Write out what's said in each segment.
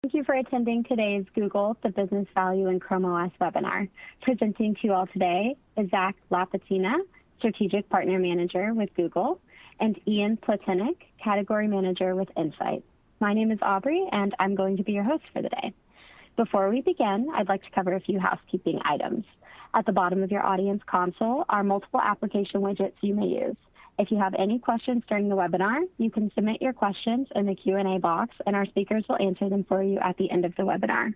Thank you for attending today's Google, the Business Value in ChromeOS webinar. Presenting to you all today is Zach Lapatina, Strategic Partner Manager with Google, and Ian Pletenik, Category Manager with Insight. My name is Aubrey, and I'm going to be your host for the day. Before we begin, I'd like to cover a few housekeeping items. At the bottom of your audience console are multiple application widgets you may use. If you have any questions during the webinar, you can submit your questions in the Q&A box, and our speakers will answer them for you at the end of the webinar.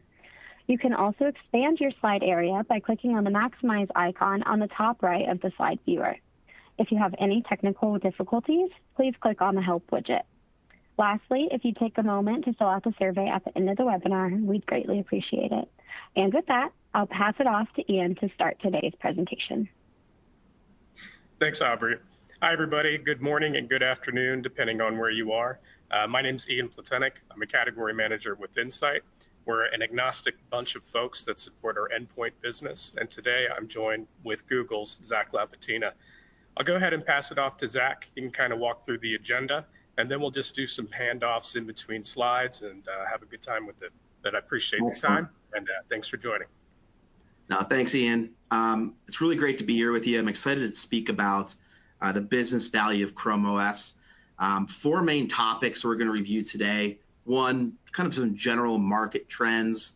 You can also expand your slide area by clicking on the Maximize icon on the top right of the slide viewer. If you have any technical difficulties, please click on the Help widget. Lastly, if you take a moment to fill out the survey at the end of the webinar, we'd greatly appreciate it. And with that, I'll pass it off to Ian to start today's presentation. Thanks, Aubrey. Hi, everybody. Good morning and good afternoon, depending on where you are. My name is Ian Pletenik. I'm a category manager with Insight. We're an agnostic bunch of folks that support our endpoint business. And today I'm joined with Google's Zach Lapatina. I'll go ahead and pass it off to Zach. He can kind of walk through the agenda, and then we'll just do some handoffs in between slides and have a good time with it. But I appreciate the time, and thanks for joining. No, thanks, Ian. It's really great to be here with you. I'm excited to speak about the business value of ChromeOS. Four main topics we're going to review today. One, kind of some general market trends,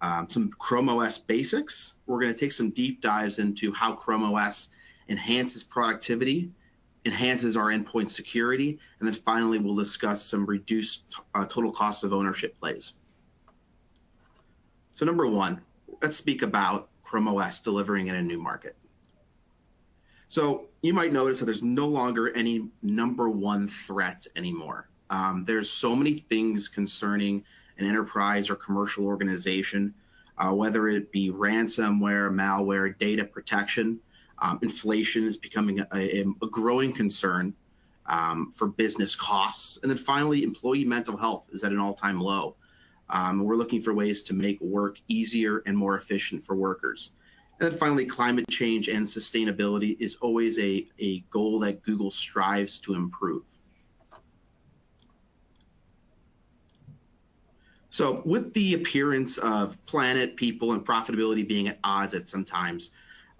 some ChromeOS basics. We're going to take some deep dives into how ChromeOS enhances productivity, enhances our endpoint security, and then finally we'll discuss some reduced total cost of ownership plays. So number one, let's speak about ChromeOS delivering in a new market. So you might notice that there's no longer any number one threat anymore. There's so many things concerning an enterprise or commercial organization, whether it be ransomware, malware, data protection. Inflation is becoming a growing concern for business costs. And then finally, employee mental health is at an all-time low. We're looking for ways to make work easier and more efficient for workers. And then finally, climate change and sustainability is always a goal that Google strives to improve. So with the appearance of planet, people, and profitability being at odds at some times,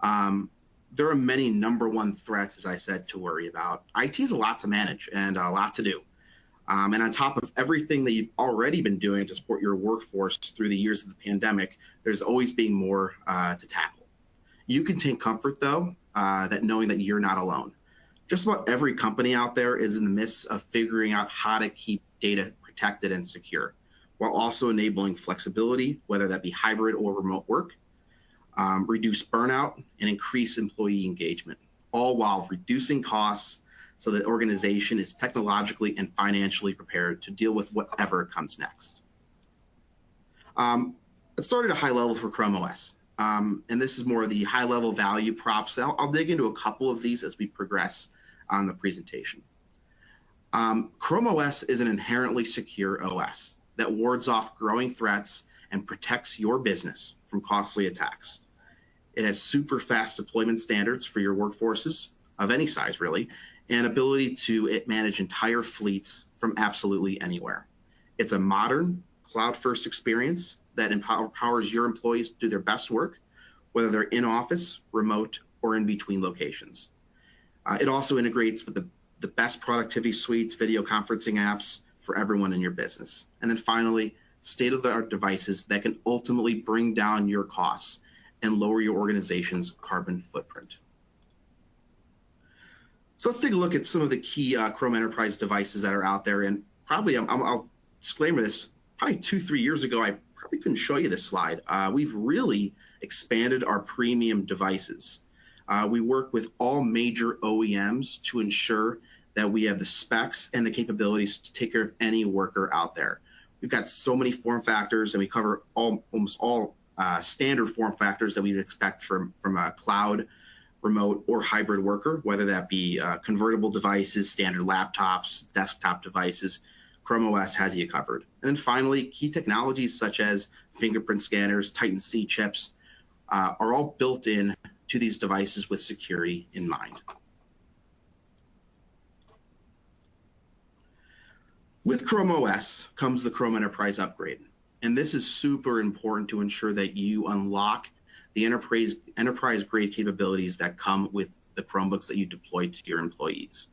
there are many number one threats, as I said, to worry about. IT is a lot to manage and a lot to do. And on top of everything that you've already been doing to support your workforce through the years of the pandemic, there's always being more to tackle. You can take comfort, though, that knowing that you're not alone. Just about every company out there is in the midst of figuring out how to keep data protected and secure, while also enabling flexibility, whether that be hybrid or remote work, reduce burnout, and increase employee engagement, all while reducing costs so that the organization is technologically and financially prepared to deal with whatever comes next. Let's start at a high level for ChromeOS. And this is more of the high-level value props. I'll dig into a couple of these as we progress on the presentation. ChromeOS is an inherently secure OS that wards off growing threats and protects your business from costly attacks. It has super fast deployment standards for your workforces of any size, really, and ability to manage entire fleets from absolutely anywhere. It's a modern, cloud-first experience that empowers your employees to do their best work, whether they're in office, remote, or in between locations. It also integrates with the best productivity suites, video conferencing apps for everyone in your business. And then finally, state-of-the-art devices that can ultimately bring down your costs and lower your organization's carbon footprint. So let's take a look at some of the key Chrome Enterprise devices that are out there. And probably, I'll disclaimer this, probably 2-3 years ago, I probably couldn't show you this slide. We've really expanded our premium devices. We work with all major OEMs to ensure that we have the specs and the capabilities to take care of any worker out there. We've got so many form factors, and we cover almost all standard form factors that we'd expect from a cloud, remote, or hybrid worker, whether that be convertible devices, standard laptops, desktop devices. ChromeOS has you covered. And then finally, key technologies such as fingerprint scanners, Titan C chips are all built in to these devices with security in mind. With ChromeOS comes the Chrome Enterprise upgrade. And this is super important to ensure that you unlock the enterprise-grade capabilities that come with the Chromebooks that you deploy to your employees.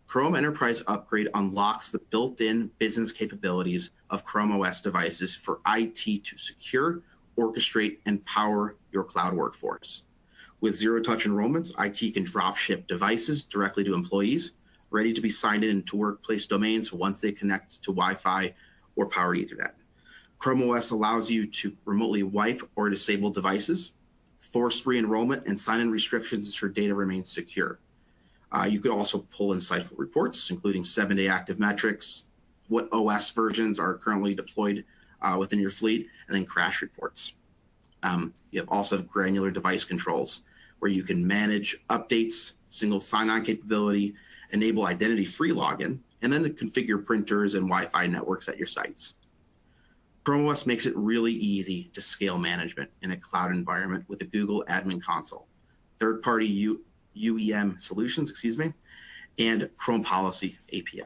Chrome Enterprise Upgrade unlocks the built-in business capabilities of ChromeOS devices for IT to secure, orchestrate, and power your cloud workforce. With zero-touch enrollments, IT can drop ship devices directly to employees, ready to be signed in to workplace domains once they connect to Wi-Fi or powered Ethernet. ChromeOS allows you to remotely wipe or disable devices, force re-enrollment, and sign-in restrictions ensure data remains secure. You could also pull insightful reports, including 7-day active metrics, what OS versions are currently deployed within your fleet, and then crash reports. You also have granular device controls, where you can manage updates, single sign-on capability, enable identity-free login, and then to configure printers and Wi-Fi networks at your sites. ChromeOS makes it really easy to scale management in a cloud environment with the Google Admin Console, third-party UEM solutions, and Chrome Policy API.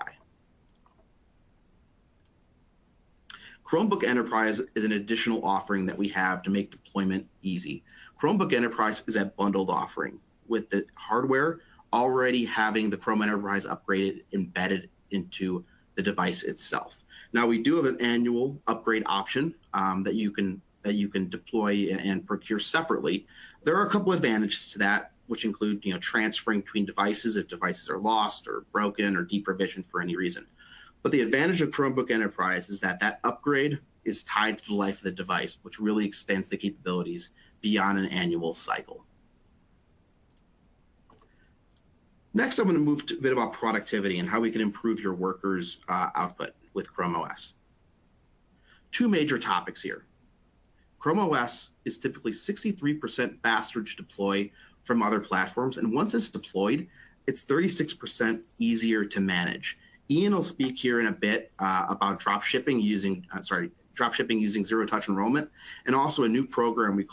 Chromebook Enterprise is an additional offering that we have to make deployment easy. Chromebook Enterprise is a bundled offering with the hardware already having the Chrome Enterprise upgraded embedded into the device itself. Now, we do have an annual upgrade option that you can deploy and procure separately. There are a couple advantages to that, which include transferring between devices if devices are lost or broken or deprovisioned for any reason. But the advantage of Chromebook Enterprise is that upgrade is tied to the life of the device, which really extends the capabilities beyond an annual cycle. Next, I'm going to move to a bit about productivity and how we can improve your workers' output with ChromeOS. Two major topics here. ChromeOS is typically 63% faster to deploy from other platforms, and once it's deployed, it's 36% easier to manage. Ian will speak here in a bit about drop shipping using zero-touch enrollment, and also a new program we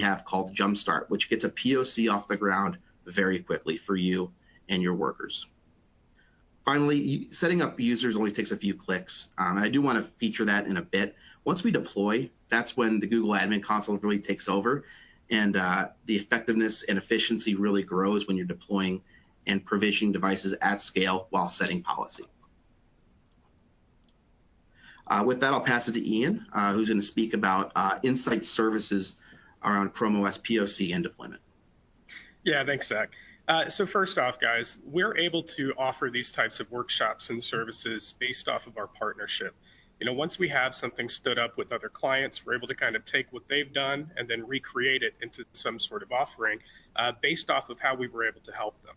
have called Jumpstart, which gets a POC off the ground very quickly for you and your workers. Finally, setting up users only takes a few clicks, and I do want to feature that in a bit. Once we deploy, that's when the Google Admin Console really takes over, and the effectiveness and efficiency really grows when you're deploying and provisioning devices at scale while setting policy. With that, I'll pass it to Ian, who's going to speak about Insight services around ChromeOS POC and deployment. Yeah, thanks, Zach. So first off, guys, we're able to offer these types of workshops and services based off of our partnership. Once we have something stood up with other clients, we're able to kind of take what they've done and then recreate it into some sort of offering based off of how we were able to help them.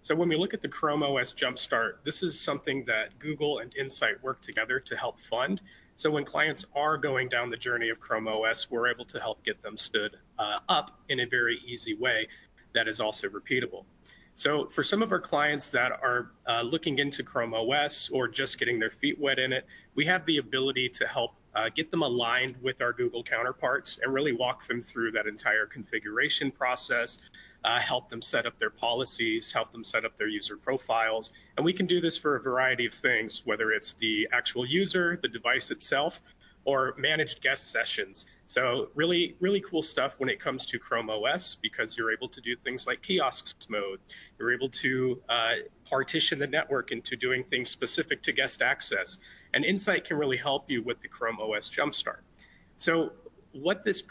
So when we look at the ChromeOS Jumpstart, this is something that Google and Insight work together to help fund. So when clients are going down the journey of ChromeOS, we're able to help get them stood up in a very easy way that is also repeatable. So for some of our clients that are looking into ChromeOS or just getting their feet wet in it, we have the ability to help get them aligned with our Google counterparts and really walk them through that entire configuration process, help them set up their policies, help them set up their user profiles. And we can do this for a variety of things, whether it's the actual user, the device itself, or managed guest sessions. So really, really cool stuff when it comes to ChromeOS, because you're able to do things like kiosks mode. You're able to partition the network into doing things specific to guest access. And Insight can really help you with the ChromeOS Jumpstart. So what this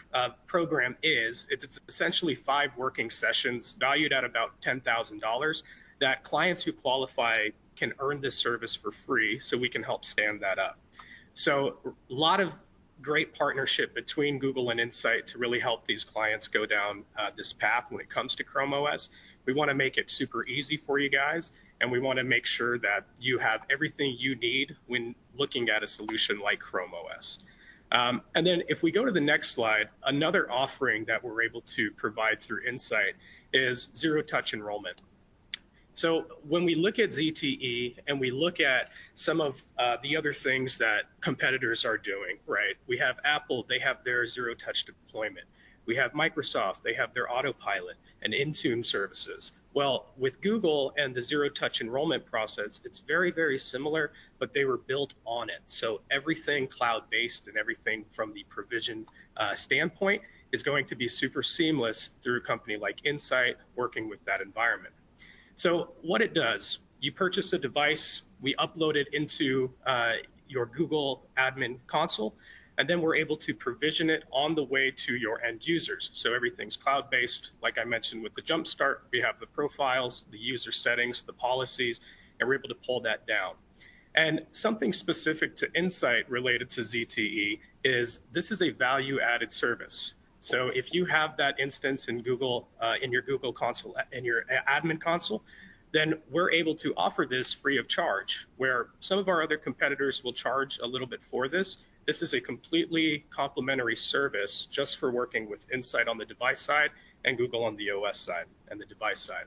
program is, it's essentially 5 working sessions valued at about $10,000 that clients who qualify can earn this service for free, so we can help stand that up. So a lot of great partnership between Google and Insight to really help these clients go down this path when it comes to ChromeOS. We want to make it super easy for you guys, and we want to make sure that you have everything you need when looking at a solution like ChromeOS. And then if we go to the next slide, another offering that we're able to provide through Insight is zero-touch enrollment. So when we look at ZTE and we look at some of the other things that competitors are doing, right? We have Apple, they have their zero-touch deployment. We have Microsoft, they have their autopilot and Intune services. Well, with Google and the zero-touch enrollment process, it's very, very similar, but they were built on it. So everything cloud-based and everything from the provision standpoint is going to be super seamless through a company like Insight working with that environment. So what it does, you purchase a device, we upload it into your Google admin console, and then we're able to provision it on the way to your end users. So everything's cloud-based. Like I mentioned with the Jumpstart, we have the profiles, the user settings, the policies, and we're able to pull that down. And something specific to Insight related to ZTE is this is a value-added service. So if you have that instance in Google, in your Google console, in your admin console, then we're able to offer this free of charge, where some of our other competitors will charge a little bit for this. This is a completely complimentary service just for working with Insight on the device side and Google on the OS side and the device side.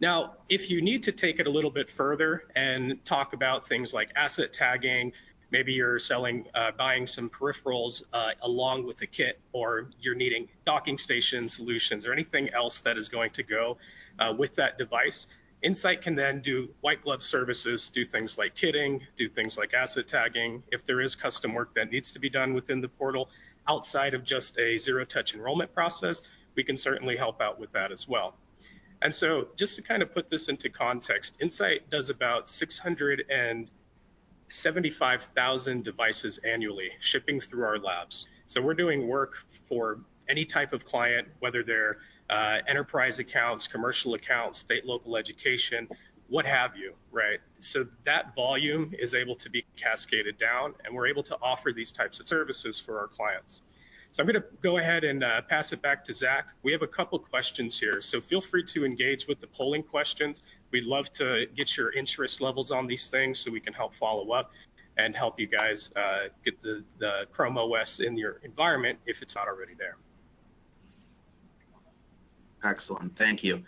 Now, if you need to take it a little bit further and talk about things like asset tagging, maybe you're buying some peripherals along with the kit, or you're needing docking station solutions or anything else that is going to go with that device, Insight can then do white glove services, do things like kitting, do things like asset tagging. If there is custom work that needs to be done within the portal outside of just a zero-touch enrollment process, we can certainly help out with that as well. And so just to kind of put this into context, Insight does about 675,000 devices annually shipping through our labs. So we're doing work for any type of client, whether they're enterprise accounts, commercial accounts, state, local education, what have you, right? So that volume is able to be cascaded down, and we're able to offer these types of services for our clients. So I'm going to go ahead and pass it back to Zach. We have a couple questions here, so feel free to engage with the polling questions. We'd love to get your interest levels on these things so we can help follow up and help you guys get the ChromeOS in your environment if it's not already there. Excellent. Thank you.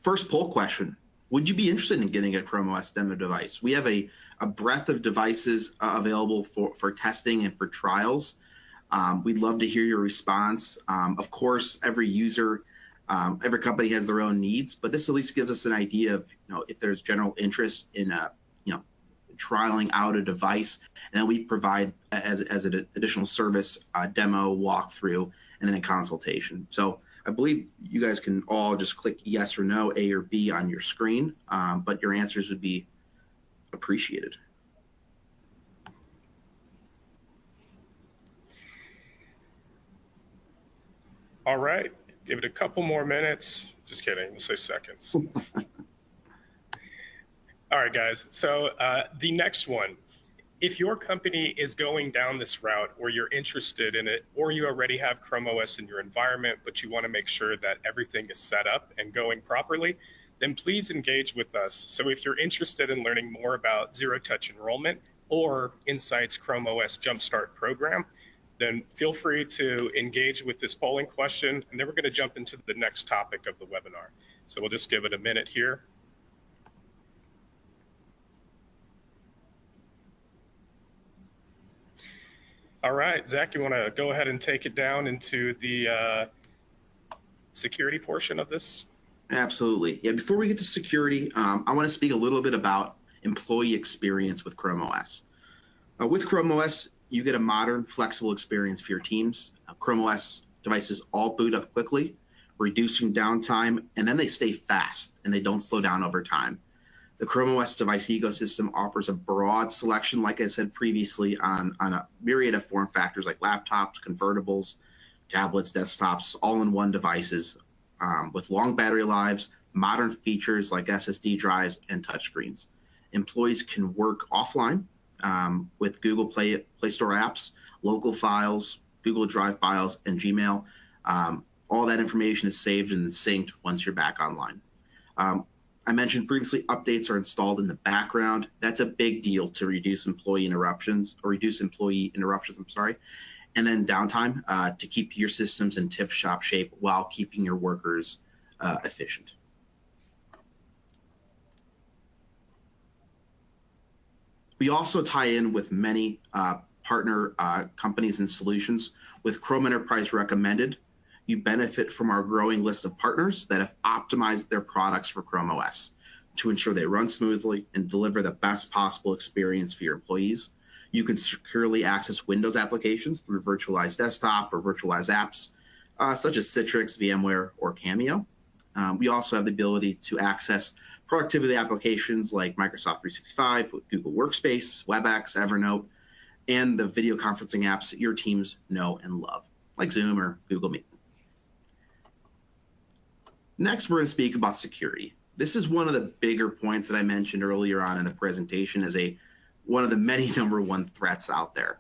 First poll question. Would you be interested in getting a ChromeOS demo device? We have a breadth of devices available for testing and for trials. We'd love to hear your response. Of course, every user, every company has their own needs, but this at least gives us an idea of, if there's general interest in, trialing out a device, and then we provide as an additional service, a demo, walkthrough, and then a consultation. So I believe you guys can all just click yes or no, A or B on your screen, but your answers would be appreciated. All right, give it a couple more minutes. Just kidding, we'll say seconds. All right, guys, so the next one. If your company is going down this route or you're interested in it, or you already have ChromeOS in your environment, but you want to make sure that everything is set up and going properly, then please engage with us. So if you're interested in learning more about zero-touch enrollment or Insight's ChromeOS Jumpstart program, then feel free to engage with this polling question, and then we're going to jump into the next topic of the webinar. So we'll just give it a minute here. All right, Zach, you want to go ahead and take it down into the security portion of this? Absolutely. Yeah, before we get to security, I want to speak a little bit about employee experience with ChromeOS. With ChromeOS, you get a modern, flexible experience for your teams. ChromeOS devices all boot up quickly, reducing downtime, and then they stay fast and they don't slow down over time. The ChromeOS device ecosystem offers a broad selection, like I said previously, on a myriad of form factors like laptops, convertibles, tablets, desktops, all-in-one devices with long battery lives, modern features like SSD drives and touchscreens. Employees can work offline with Google Play Store apps, local files, Google Drive files, and Gmail. All that information is saved and synced once you're back online. I mentioned previously, updates are installed in the background. That's a big deal to reduce employee interruptions, I'm sorry. And then downtime to keep your systems in tip-top shape while keeping your workers efficient. We also tie in with many partner companies and solutions with Chrome Enterprise Recommended, you benefit from our growing list of partners that have optimized their products for ChromeOS to ensure they run smoothly and deliver the best possible experience for your employees. You can securely access Windows applications through virtualized desktop or virtualized apps, such as Citrix, VMware, or Cameo. We also have the ability to access productivity applications like Microsoft 365, Google Workspace, WebEx, Evernote, and the video conferencing apps that your teams know and love, like Zoom or Google Meet. Next, we're going to speak about security. This is one of the bigger points that I mentioned earlier on in the presentation as one of the many #1 threats out there.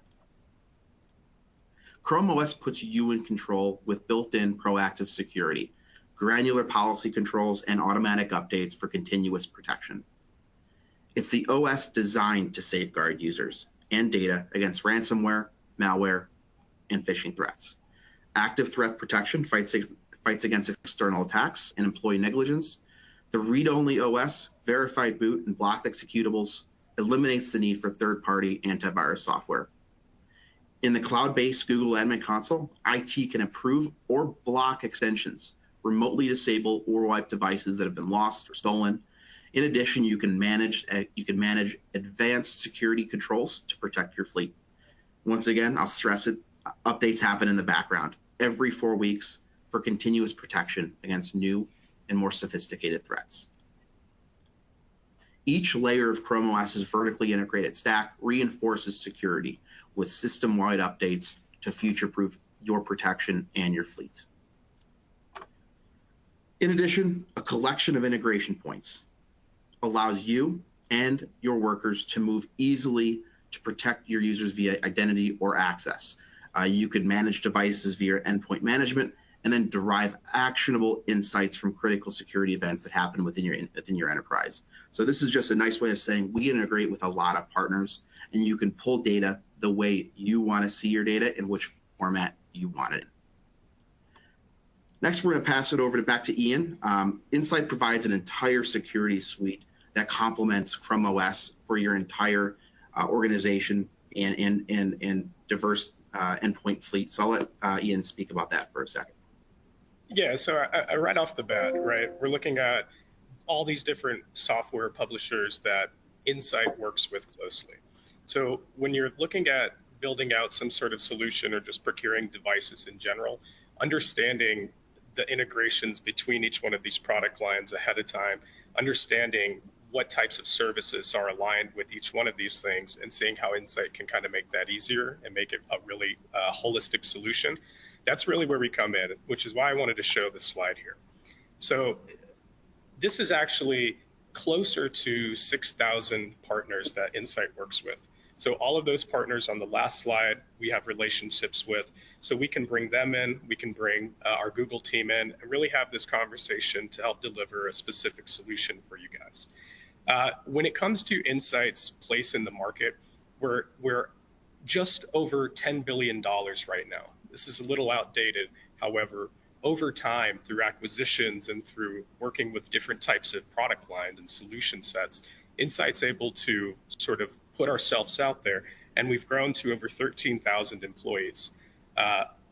ChromeOS puts you in control with built-in proactive security, granular policy controls, and automatic updates for continuous protection. It's the OS designed to safeguard users and data against ransomware, malware, and phishing threats. Active threat protection fights against external attacks and employee negligence. The read-only OS, verified boot, and blocked executables eliminates the need for third-party antivirus software. In the cloud-based Google Admin Console, IT can approve or block extensions, remotely disable or wipe devices that have been lost or stolen. In addition, you can manage advanced security controls to protect your fleet. Once again, I'll stress it, updates happen in the background every 4 weeks for continuous protection against new and more sophisticated threats. Each layer of ChromeOS's vertically integrated stack reinforces security with system-wide updates to future-proof your protection and your fleet. In addition, a collection of integration points allows you and your workers to move easily to protect your users via identity or access. You could manage devices via endpoint management and then derive actionable insights from critical security events that happen within your enterprise. So this is just a nice way of saying we integrate with a lot of partners, and you can pull data the way you want to see your data in which format you want it in. Next, we're going to pass it back to Ian. Insight provides an entire security suite that complements ChromeOS for your entire organization and diverse endpoint fleet. So I'll let Ian speak about that for a second. Yeah, so right off the bat, right, we're looking at all these different software publishers that Insight works with closely. So when you're looking at building out some sort of solution or just procuring devices in general, understanding the integrations between each one of these product lines ahead of time, understanding what types of services are aligned with each one of these things, and seeing how Insight can kind of make that easier and make it a really holistic solution. That's really where we come in, which is why I wanted to show this slide here. So this is actually closer to 6,000 partners that Insight works with. So all of those partners on the last slide, we have relationships with. So we can bring them in, we can bring our Google team in, and really have this conversation to help deliver a specific solution for you guys. When it comes to Insight's place in the market, we're just over $10 billion right now. This is a little outdated. However, over time, through acquisitions and through working with different types of product lines and solution sets, Insight's able to sort of put ourselves out there, and we've grown to over 13,000 employees.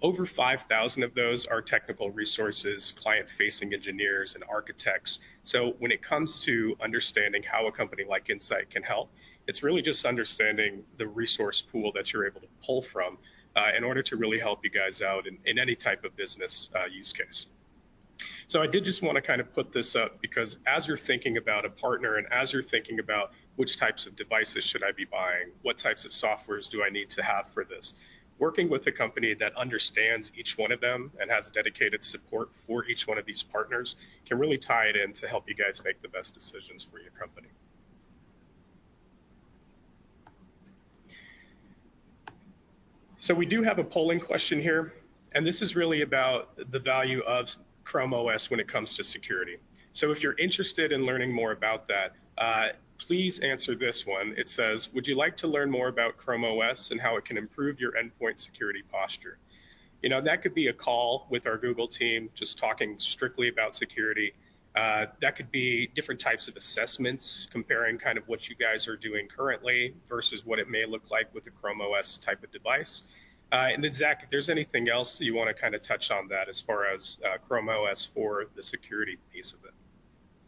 Over 5,000 of those are technical resources, client-facing engineers, and architects. So when it comes to understanding how a company like Insight can help, it's really just understanding the resource pool that you're able to pull from in order to really help you guys out in any type of business use case. So I did just want to kind of put this up because as you're thinking about a partner and as you're thinking about which types of devices should I be buying, what types of softwares do I need to have for this, working with a company that understands each one of them and has dedicated support for each one of these partners can really tie it in to help you guys make the best decisions for your company. So we do have a polling question here, and this is really about the value of ChromeOS when it comes to security. So if you're interested in learning more about that, please answer this one. It says, would you like to learn more about ChromeOS and how it can improve your endpoint security posture? You know, that could be a call with our Google team, just talking strictly about security. That could be different types of assessments, comparing kind of what you guys are doing currently versus what it may look like with a ChromeOS type of device. And then Zach, if there's anything else you want to kind of touch on that as far as ChromeOS for the security piece of it.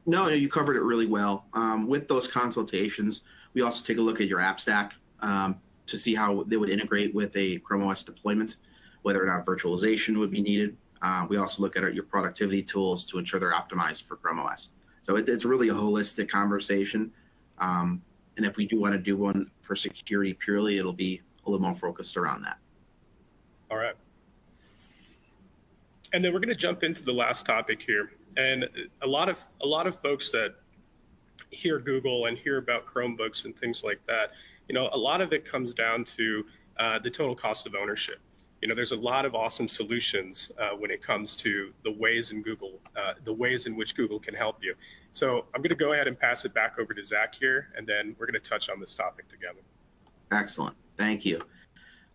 No, you covered it really well. With those consultations, we also take a look at your app stack to see how they would integrate with a ChromeOS deployment, whether or not virtualization would be needed. We also look at your productivity tools to ensure they're optimized for ChromeOS. So it's really a holistic conversation. And if we do want to do one for security purely, it'll be a little more focused around that. All right. And then we're going to jump into the last topic here. And a lot of folks that hear Google and hear about Chromebooks and things like that, a lot of it comes down to the total cost of ownership. There's a lot of awesome solutions when it comes to the ways in which Google can help you. So I'm going to go ahead and pass it back over to Zach here, and then we're going to touch on this topic together. Excellent. Thank you.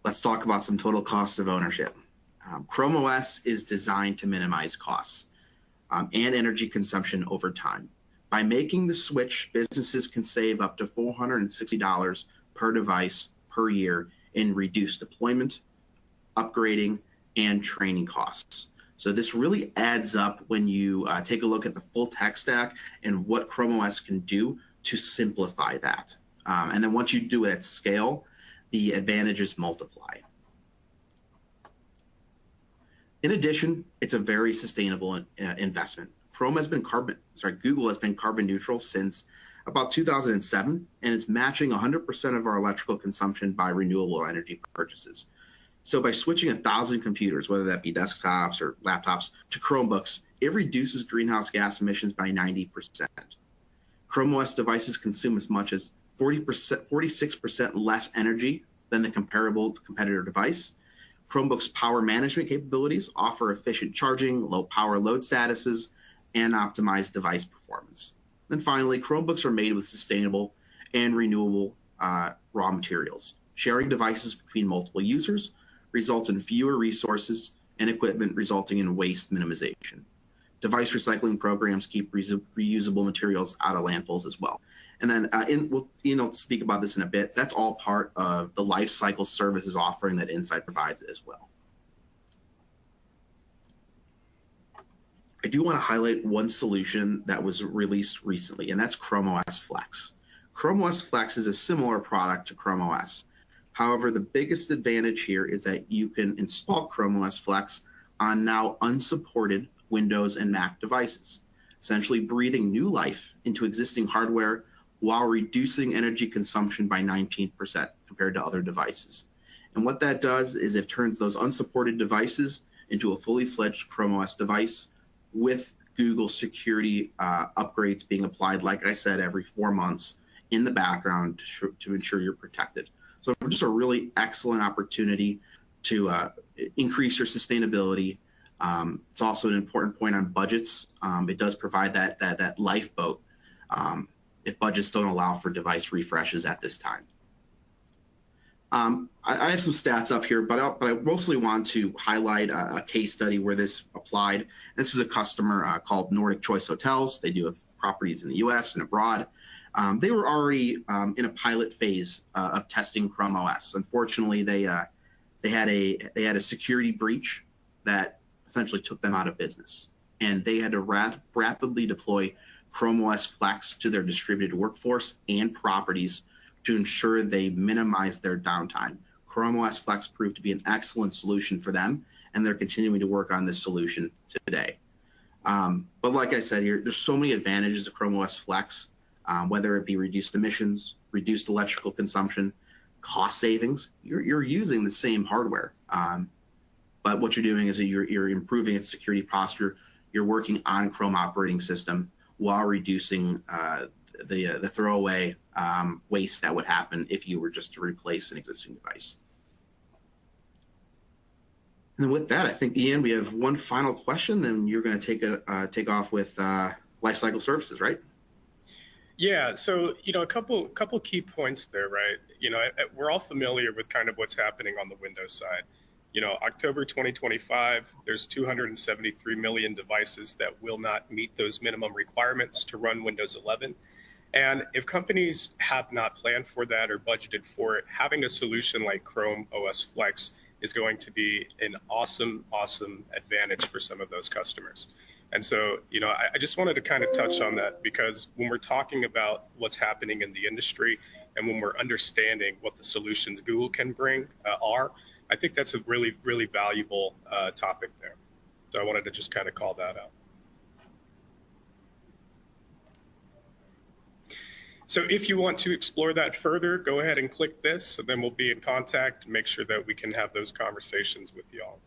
Let's talk about some total costs of ownership. ChromeOS is designed to minimize costs and energy consumption over time. By making the switch, businesses can save up to $460 per device per year in reduced deployment, upgrading, and training costs. So this really adds up when you take a look at the full tech stack and what ChromeOS can do to simplify that. And then once you do it at scale, the advantages multiply. In addition, it's a very sustainable investment. Google has been carbon neutral since about 2007, and it's matching 100% of our electrical consumption by renewable energy purchases. So by switching 1,000 computers, whether that be desktops or laptops, to Chromebooks, it reduces greenhouse gas emissions by 90%. ChromeOS devices consume as much as 46% less energy than the comparable competitor device. Chromebooks' power management capabilities offer efficient charging, low power load statuses, and optimized device performance. Then finally, Chromebooks are made with sustainable and renewable raw materials. Sharing devices between multiple users results in fewer resources and equipment, resulting in waste minimization. Device recycling programs keep reusable materials out of landfills as well. And then we'll speak about this in a bit. That's all part of the life cycle services offering that Insight provides as well. I do want to highlight one solution that was released recently, and that's ChromeOS Flex. ChromeOS Flex is a similar product to ChromeOS. However, the biggest advantage here is that you can install ChromeOS Flex on now unsupported Windows and Mac devices, essentially breathing new life into existing hardware while reducing energy consumption by 19% compared to other devices. And what that does is it turns those unsupported devices into a fully fledged ChromeOS device with Google security upgrades being applied, like I said, every 4 months in the background to ensure you're protected. So just a really excellent opportunity to increase your sustainability. It's also an important point on budgets. It does provide that lifeboat if budgets don't allow for device refreshes at this time. I have some stats up here, but I mostly want to highlight a case study where this applied. This was a customer called Nordic Choice Hotels. They do have properties in the U.S. and abroad. They were already in a pilot phase of testing ChromeOS. Unfortunately, they had a security breach that essentially took them out of business, and they had to rapidly deploy ChromeOS Flex to their distributed workforce and properties to ensure they minimize their downtime. ChromeOS Flex proved to be an excellent solution for them, and they're continuing to work on this solution today. But like I said here, there's so many advantages to ChromeOS Flex, whether it be reduced emissions, reduced electrical consumption, cost savings. You're using the same hardware, but what you're doing is you're improving its security posture. You're working on Chrome operating system while reducing the throwaway waste that would happen if you were just to replace an existing device. And with that, I think, Ian, we have one final question, then you're going to take off with lifecycle services, right? Yeah, so a couple key points there, right? We're all familiar with kind of what's happening on the Windows side. October 2025, there's 273 million devices that will not meet those minimum requirements to run Windows 11. And if companies have not planned for that or budgeted for it, having a solution like ChromeOS Flex is going to be an awesome advantage for some of those customers. And so, I just wanted to kind of touch on that, because when we're talking about what's happening in the industry and when we're understanding what the solutions Google can bring are, I think that's a really valuable topic there. So I wanted to just kind of call that out. So if you want to explore that further, go ahead and click this, and then we'll be in contact and make sure that we can have those conversations with y'all.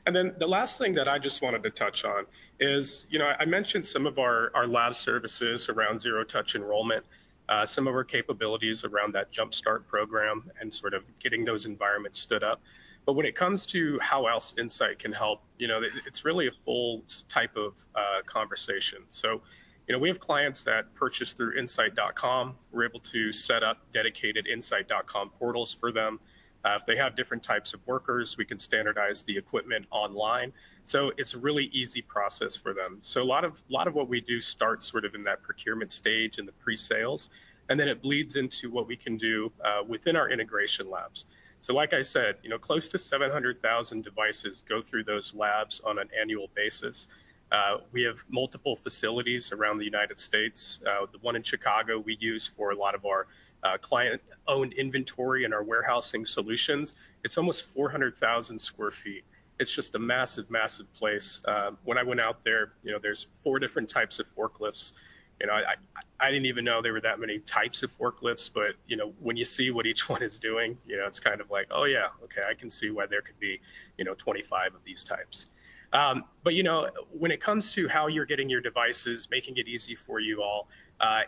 And then the last thing that I just wanted to touch on is, I mentioned some of our lab services around zero-touch enrollment, some of our capabilities around that Jumpstart program and sort of getting those environments stood up. But when it comes to how else Insight can help, it's really a full type of conversation. So, we have clients that purchase through Insight.com. We're able to set up dedicated Insight.com portals for them. If they have different types of workers, we can standardize the equipment online. So it's a really easy process for them. So a lot of what we do starts sort of in that procurement stage in the pre-sales, and then it bleeds into what we can do within our integration labs. So like I said, close to 700,000 devices go through those labs on an annual basis. We have multiple facilities around the United States. The one in Chicago we use for a lot of our client-owned inventory and our warehousing solutions. It's almost 400,000 square feet. It's just a massive place. When I went out there, there's 4 different types of forklifts. I didn't even know there were that many types of forklifts, but when you see what each one is doing, it's kind of like, oh yeah, okay, I can see why there could be 25 of these types. But when it comes to how you're getting your devices, making it easy for you all,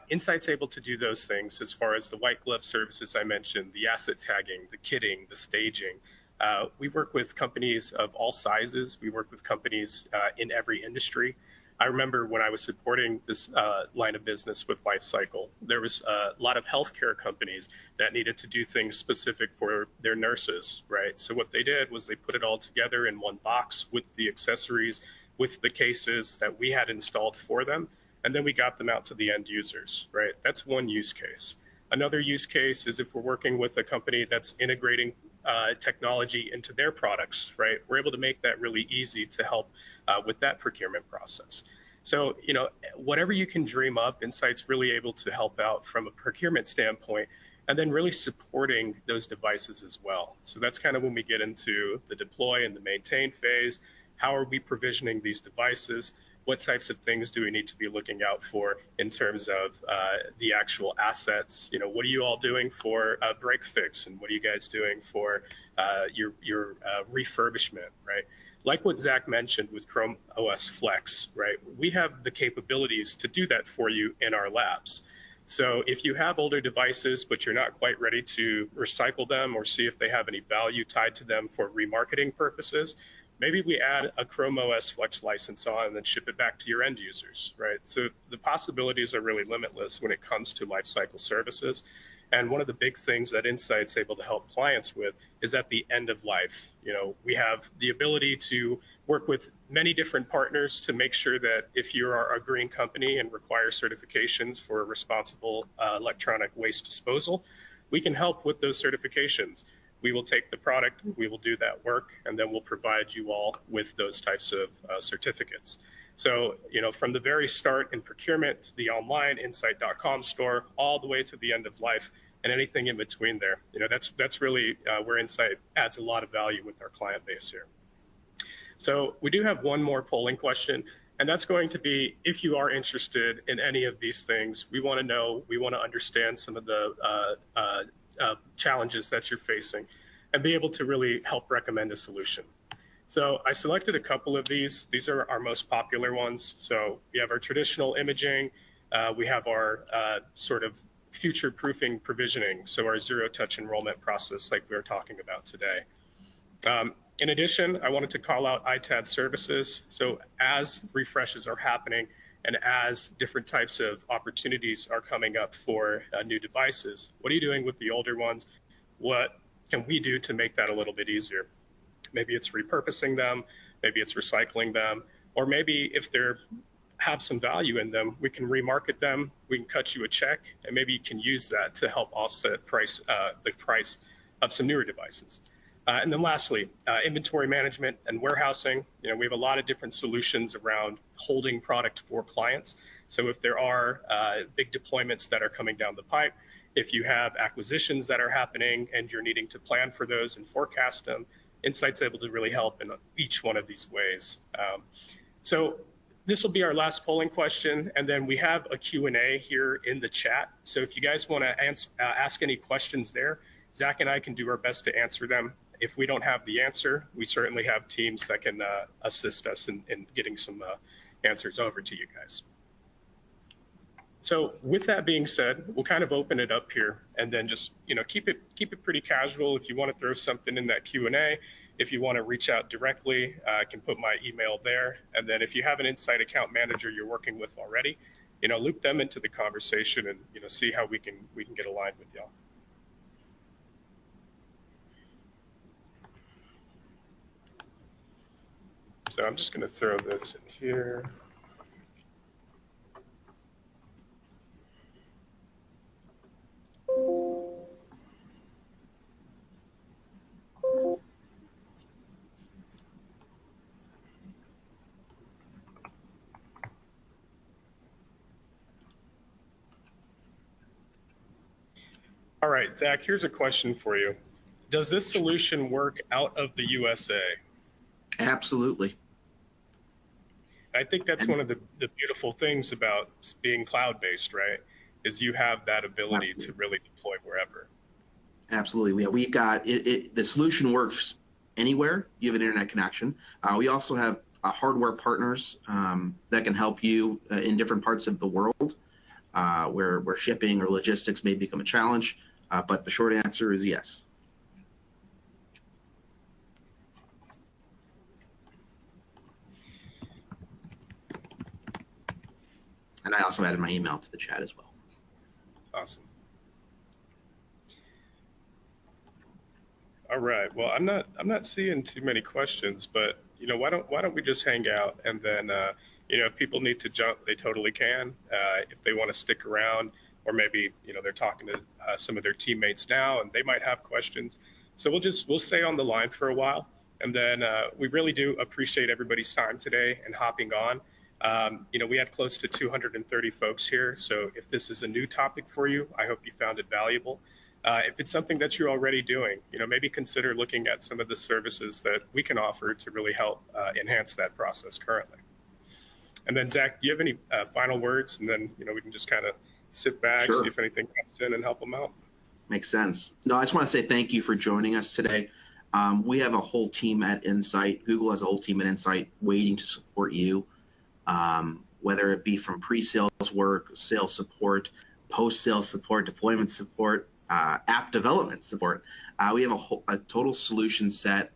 Insight's able to do those things as far as the white glove services I mentioned, the asset tagging, the kitting, the staging. We work with companies of all sizes. We work with companies in every industry. I remember when I was supporting this line of business with Lifecycle, there was a lot of healthcare companies that needed to do things specific for their nurses, right? So what they did was they put it all together in one box with the accessories, with the cases that we had installed for them, and then we got them out to the end users, right? That's one use case. Another use case is if we're working with a company that's integrating technology into their products, right? We're able to make that really easy to help with that procurement process. So, whatever you can dream up, Insight's really able to help out from a procurement standpoint, and then really supporting those devices as well. So that's kind of when we get into the deploy and the maintain phase. How are we provisioning these devices? What types of things do we need to be looking out for in terms of the actual assets? What are you all doing for break fix, and what are you guys doing for your refurbishment, right? Like what Zach mentioned with ChromeOS Flex, right? We have the capabilities to do that for you in our labs. So if you have older devices, but you're not quite ready to recycle them or see if they have any value tied to them for remarketing purposes, maybe we add a ChromeOS Flex license on and then ship it back to your end users, right? So the possibilities are really limitless when it comes to lifecycle services. And one of the big things that Insight's able to help clients with is at the end of life. We have the ability to work with many different partners to make sure that if you are a green company and require certifications for responsible electronic waste disposal, we can help with those certifications. We will take the product, we will do that work, and then we'll provide you all with those types of certificates. So, from the very start in procurement, the online Insight.com store, all the way to the end of life, and anything in between there, that's really where Insight adds a lot of value with our client base here. So we do have one more polling question, and that's going to be, if you are interested in any of these things, we want to know, we want to understand some of the challenges that you're facing and be able to really help recommend a solution. So I selected a couple of these. These are our most popular ones. So we have our traditional imaging. We have our sort of future-proofing provisioning, so our zero-touch enrollment process like we were talking about today. In addition, I wanted to call out ITAD services. So as refreshes are happening and as different types of opportunities are coming up for new devices, what are you doing with the older ones? What can we do to make that a little bit easier? Maybe it's repurposing them, maybe it's recycling them, or maybe if they're have some value in them, we can remarket them, we can cut you a check, and maybe you can use that to help offset the price of some newer devices. And then lastly, inventory management and warehousing. We have a lot of different solutions around holding product for clients. So if there are big deployments that are coming down the pipe, if you have acquisitions that are happening and you're needing to plan for those and forecast them, Insight's able to really help in each one of these ways. So this will be our last polling question, and then we have a Q&A here in the chat. So if you guys want to ask any questions there, Zach and I can do our best to answer them. If we don't have the answer, we certainly have teams that can assist us in getting some answers over to you guys. So with that being said, we'll kind of open it up here and then just keep it pretty casual. If you want to throw something in that Q&A, if you want to reach out directly, I can put my email there. And then if you have an Insight account manager you're working with already, loop them into the conversation and see how we can get aligned with y'all. So I'm just going to throw this in here. All right, Zach, here's a question for you. Does this solution work out of the USA? Absolutely. I think that's one of the beautiful things about being cloud-based, right? Is you have that ability to really deploy wherever. Absolutely. We've got the solution works anywhere you have an internet connection. We also have hardware partners that can help you in different parts of the world where shipping or logistics may become a challenge. But the short answer is yes. And I also added my email to the chat as well. Awesome. All right. Well, I'm not seeing too many questions, but why don't we just hang out, and then if people need to jump, they totally can. If they want to stick around, or maybe they're talking to some of their teammates now, and they might have questions. So we'll stay on the line for a while, and then we really do appreciate everybody's time today and hopping on. We had close to 230 folks here. So if this is a new topic for you, I hope you found it valuable. If it's something that you're already doing, maybe consider looking at some of the services that we can offer to really help enhance that process currently. And then Zach, do you have any final words? And then, we can just kind of sit back, Sure. See if anything comes in and help them out. Makes sense. No, I just want to say thank you for joining us today. We have a whole team at Insight. Google has a whole team at Insight waiting to support you. Whether it be from pre-sales work, sales support, post-sales support, deployment support, app development support. We have a total solution set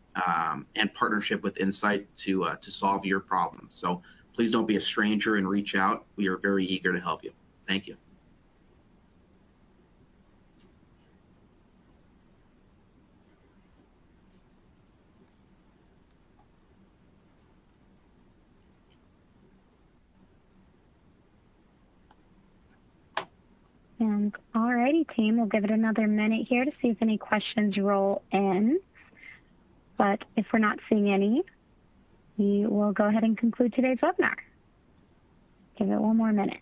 and partnership with Insight to solve your problems. So please don't be a stranger and reach out. We are very eager to help you. Thank you. And all righty, team, we'll give it another minute here to see if any questions roll in. But if we're not seeing any, we will go ahead and conclude today's webinar. Give it one more minute.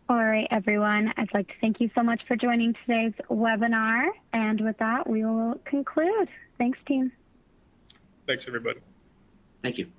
All right, everyone. I'd like to thank you so much for joining today's webinar. And with that, we will conclude. Thanks, team. Thanks, everybody. Thank you.